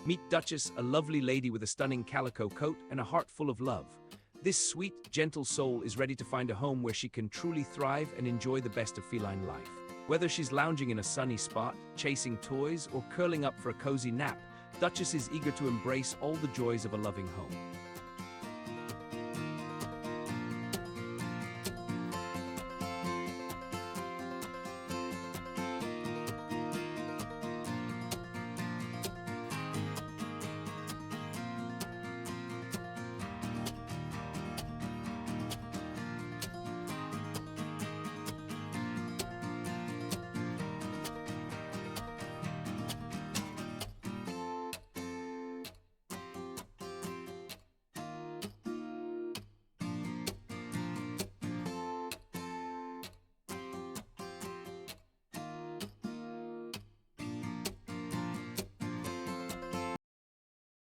Meet Duchess, a lovely lady with a stunning calico coat and a heart full of love. This sweet, gentle soul is ready to find a home where she can truly thrive and enjoy the best of feline life. Whether she's lounging in a sunny spot, chasing toys, or curling up for a cozy nap, Duchess is eager to embrace all the joys of a loving home.